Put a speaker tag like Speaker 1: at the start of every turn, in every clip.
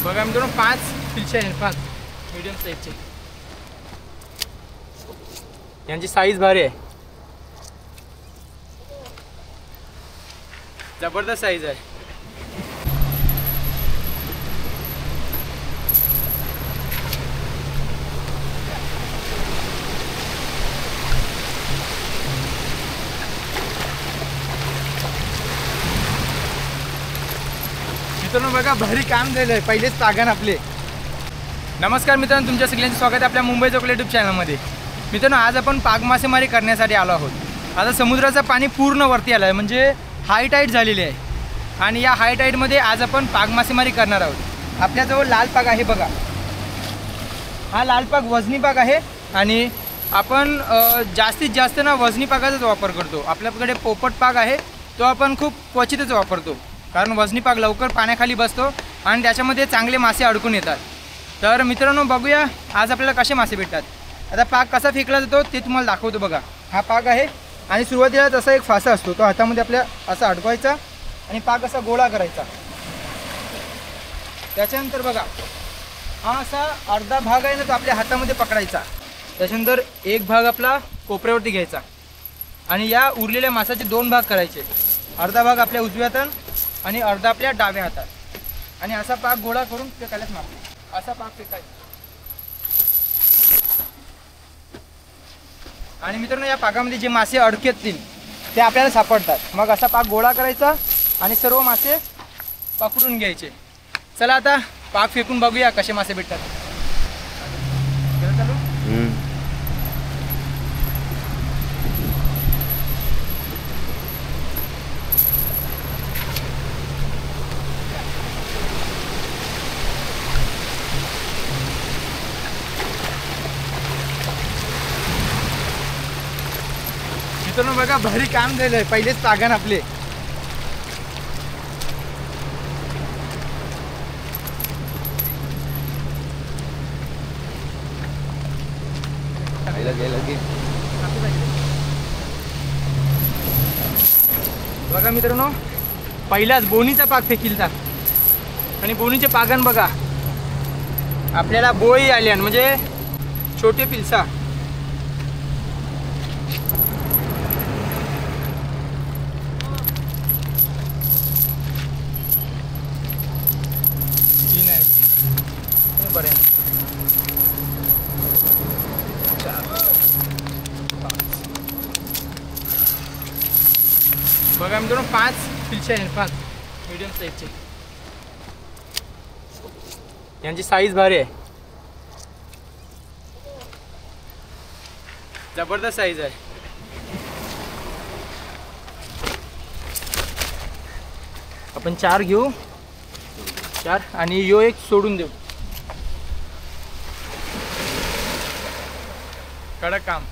Speaker 1: बघा मित्रांनो 5 पिल्चे आहेत, 5 मीडियम साईजचे. यांची साईज भारी आहे, जबरदस्त साईज आहे. मित्रांनो बघा भारी काम झालं आहे, पहिलेच पागण आपले. नमस्कार मित्रांनो, तुमच्या सगळ्यांचं स्वागत आहे आपल्या मुंबई चोकले यूट्यूब चॅनलमध्ये. मित्रांनो आज आपण पाग मासेमारी करण्यासाठी आलो आहोत. आता समुद्राचं पाणी पूर्ण वरती आलं आहे, म्हणजे हाय टाईड झालेली आहे. आणि या हाय टाईडमध्ये आज आपण पाग मासेमारी करणार आहोत. आपल्याजवळ लाल पाग आहे बघा, हा लाल पाग वजनी पाग आहे. आणि आपण जास्तीत जास्त ना वजनी पागाचाच वापर करतो. आपल्याकडे पोपट पाग आहे, तो आपण खूप क्वचितच वापरतो, कारण वजनी पाग लवकर पाण्याखाली बसतो आणि त्याच्यामध्ये चांगले मासे अडकून येतात. तर मित्रांनो बघूया आज आपल्याला कसे मासे भेटतात. आता पाग कसा फेकला जातो ते तुम्हाला दाखवतो. बघा हा पाग आहे आणि सुरुवातीला तसा एक फासा असतो, तो हातामध्ये आपल्या असा अडकवायचा आणि पाग असा गोळा करायचा. त्याच्यानंतर बघा हा असा अर्धा भाग आहे ना, तो आपल्या हातामध्ये पकडायचा. त्याच्यानंतर एक भाग आपला कोपऱ्यावरती घ्यायचा आणि या उरलेल्या मासाचे 2 भाग करायचे. अर्धा भाग आपल्या उजव्या हातात आणि अर्धा आपल्या डाव्या हातात. आणि असा पाग गोळा करून फेकायलाच मागतो, असा पाग फेकायचा. आणि मित्रांनो या पागामध्ये जे मासे अडकतील ते आपल्याला सापडतात. मग असा पाग गोळा करायचा आणि सर्व मासे पकडून घ्यायचे. चला आता पाग फेकून बघूया कसे मासे भेटतात. मित्रांनो बघा भारी काम झालं आहे, पहिलेच पागण आपले. बघा मित्रांनो पहिलाच बोनीचा पाग फेकिलता आणि बोनीचे पागण बघा आपल्याला बोई आल्या, म्हणजे छोटे पिल्सा. बघा मित्रांनो 5 पिल्चे आहेत, 5 मीडियम साईजचे. यांची साईज भारी आहे, जबरदस्त साईज आहे. आपण 4 घेऊ, 4 आणि यो एक सोडून देऊ. कडक काम.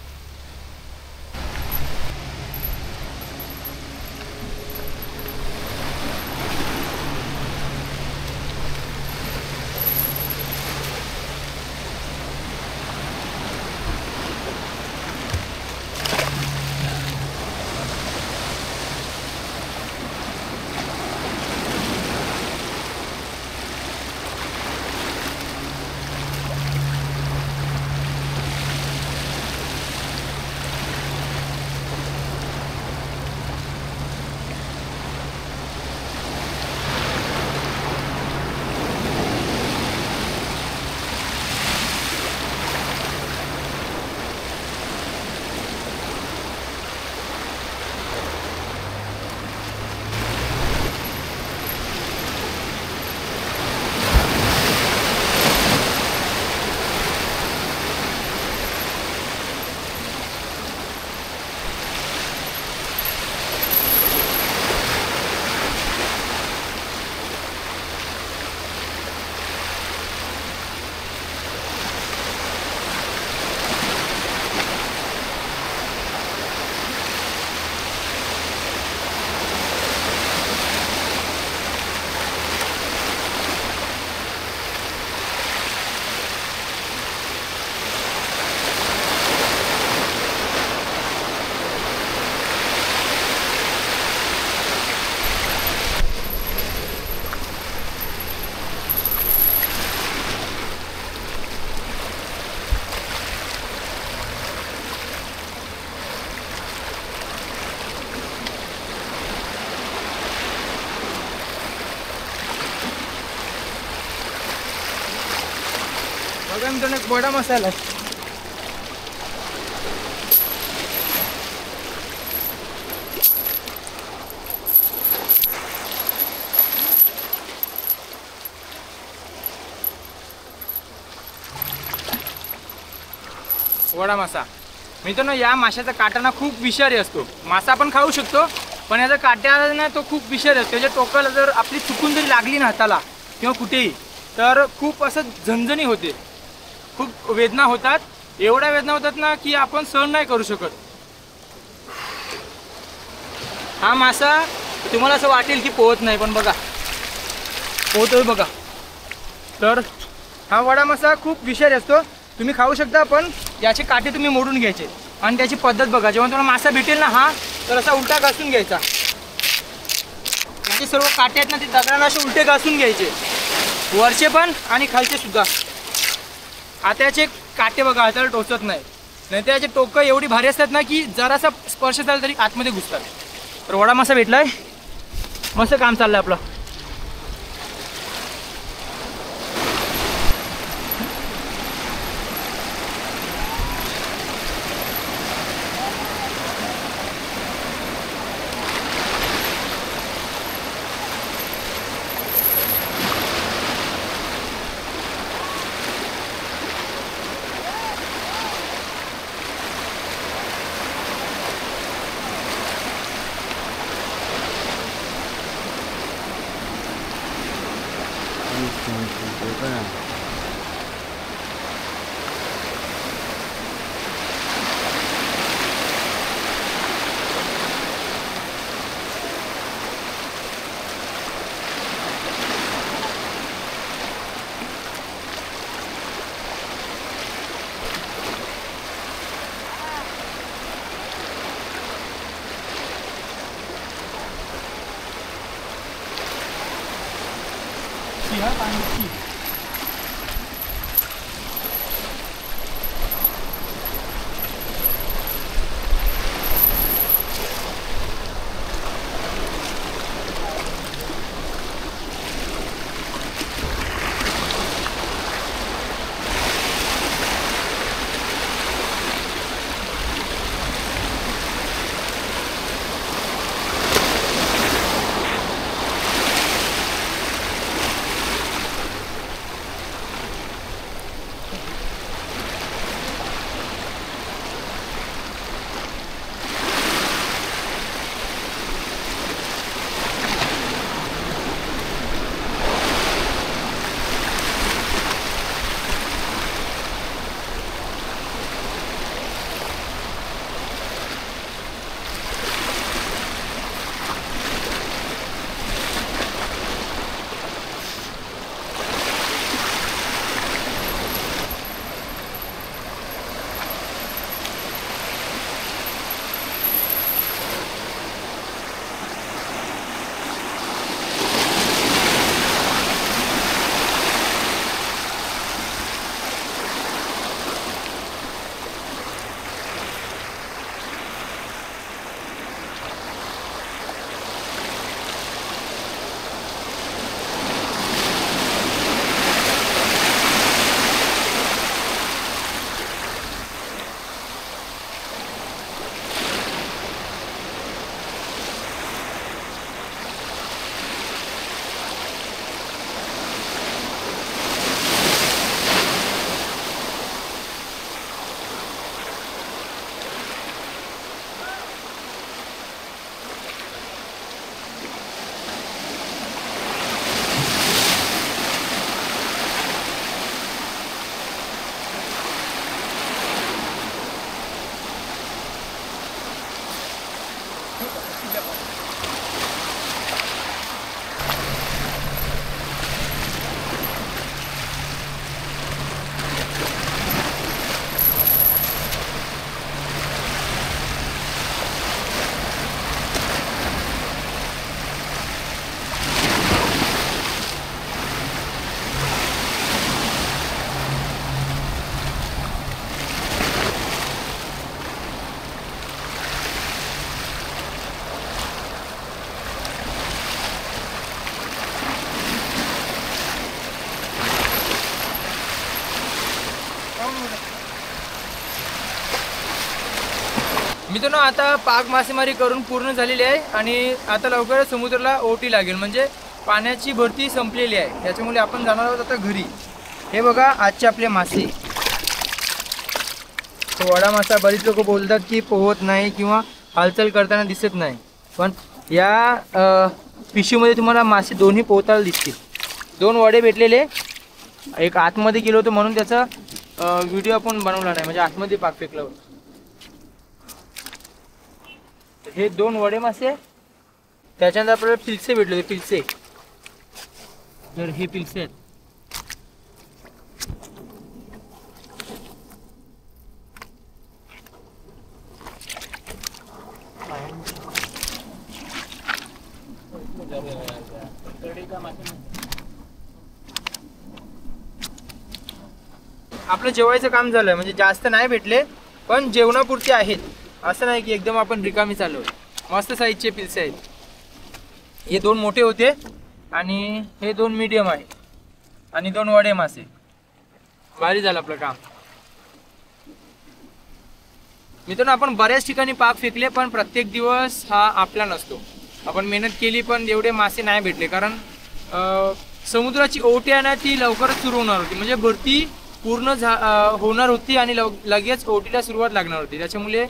Speaker 1: बघा मित्रांनो, एक वडा मसाला आहे. वडा मासा मित्रांनो, या माशाचा काटा ना खूप विषारी असतो. मासा आपण खाऊ शकतो, पण याचा काटा ना तो खूप विषारी असतो. त्याच्या टोकाला जर आपली चुकून जरी लागली ना हाताला किंवा कुठेही, तर खूप असं झणझणी होते, खूप वेदना होतात. एवढ्या वेदना होतात ना की आपण सहन नाही करू शकत. हा मासा तुम्हाला असं वाटेल की पोहत नाही, पण बघा पोहतोय बघा. तर हा वडा मासा खूप विषारी असतो, तुम्ही खाऊ शकता, पण याचे काटे तुम्ही मोडून घ्यायचे. आणि त्याची पद्धत बघा, जेव्हा तुम्हाला मासा भेटेल ना हा, तर असा उलटा घासून घ्यायचा. याचे सर्व काटे आहेत ना ते दगडांना असे उलटे घासून घ्यायचे, वरचे पण आणि खालचे सुद्धा. आता याचे काटे बघा हाताला टोचत नाही, नाहीतर याचे टोकं एवढी भारी असतात ना की जरासा स्पर्श झाला तरी आतमध्ये घुसतात. तर वडा मासा भेटलाय, मस्त काम चाललंय आपलं. मित्रांनो आता पाग मासेमारी करून पूर्ण झालेली आहे आणि आता लवकरच समुद्राला ओटी लागेल, म्हणजे पाण्याची भरती संपलेली आहे। त्याच्यामुळे आपण जाणार आहोत आता घरी। हे बघा आजचे आपले मासे। वडा मासा बरीच लोक बोलतात की पोहत नाही किंवा हालचाल करताना दिसत नाही, पण या पिशवीमध्ये तुम्हाला मासे दोन्ही पोहताना दिसतील। 2 वडे भेटलेले, एक आतमध्ये गेलो होतो म्हणून त्याचा व्हिडिओ आपण बनवला नाही, म्हणजे आतमध्ये पाक फेकला होता। हे 2 वडे मासे, त्याच्यानंतर आपल्याला पिल्से भेटले होते, पिल्से। तर हे पिल्से आहेत। आपलं जेवायचं काम झालं, म्हणजे जास्त नाही भेटले पण जेवणापुरते आहेत, असं नाही की एकदम आपण रिकामी चाललो। मस्त साईजचे पिल्से आहेत। हे 2 मोठे होते आणि हे 2 मीडियम आहे आणि 2 वडे मासे। भारी झालं आपलं काम। मित्रांनो आपण बऱ्याच ठिकाणी पाक फेकले, पण प्रत्येक दिवस हा आपला नसतो। आपण मेहनत केली पण एवढे मासे नाही भेटले, कारण समुद्राची ओटी आहे ना ती लवकरच सुरू होणार होती, म्हणजे भरती पूर्ण होणार होती आणि लगेच ओटीला सुरुवात लागणार होती। त्याच्यामुळे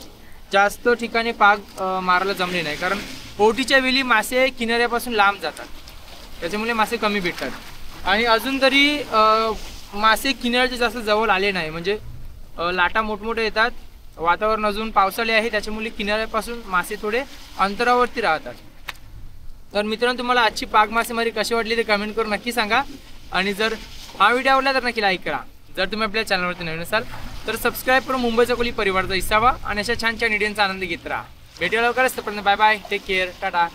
Speaker 1: जास्त ठिकाणी पाग मारायला जमले नाही, कारण ओटीच्या वेळी मासे किनाऱ्यापासून लांब जातात, त्याच्यामुळे मासे कमी भेटतात। आणि अजून तरी मासे किनाऱ्याच्या जास्त जवळ आले नाही, म्हणजे लाटा मोठमोठे येतात, वातावरण अजून पावसाळे आहे, त्याच्यामुळे किनाऱ्यापासून मासे थोडे अंतरावरती राहतात। तर मित्रांनो तुम्हाला आजची पाग मासेमारी कशी वाटली ते कमेंट करून नक्की सांगा, आणि जर हा व्हिडिओ आवडला तर नक्की लाईक करा। जर तुम्ही आपल्या चॅनलवरती नवीन असाल तर सबस्क्राईब करून मुंबई चकोली परिवाराचा हिस्सा व्हा आणि अशा छान छान व्हिडिओचा आनंद घेत राहा। भेटूया लवकरच, तोपर्यंत bye bye, take care, Tata.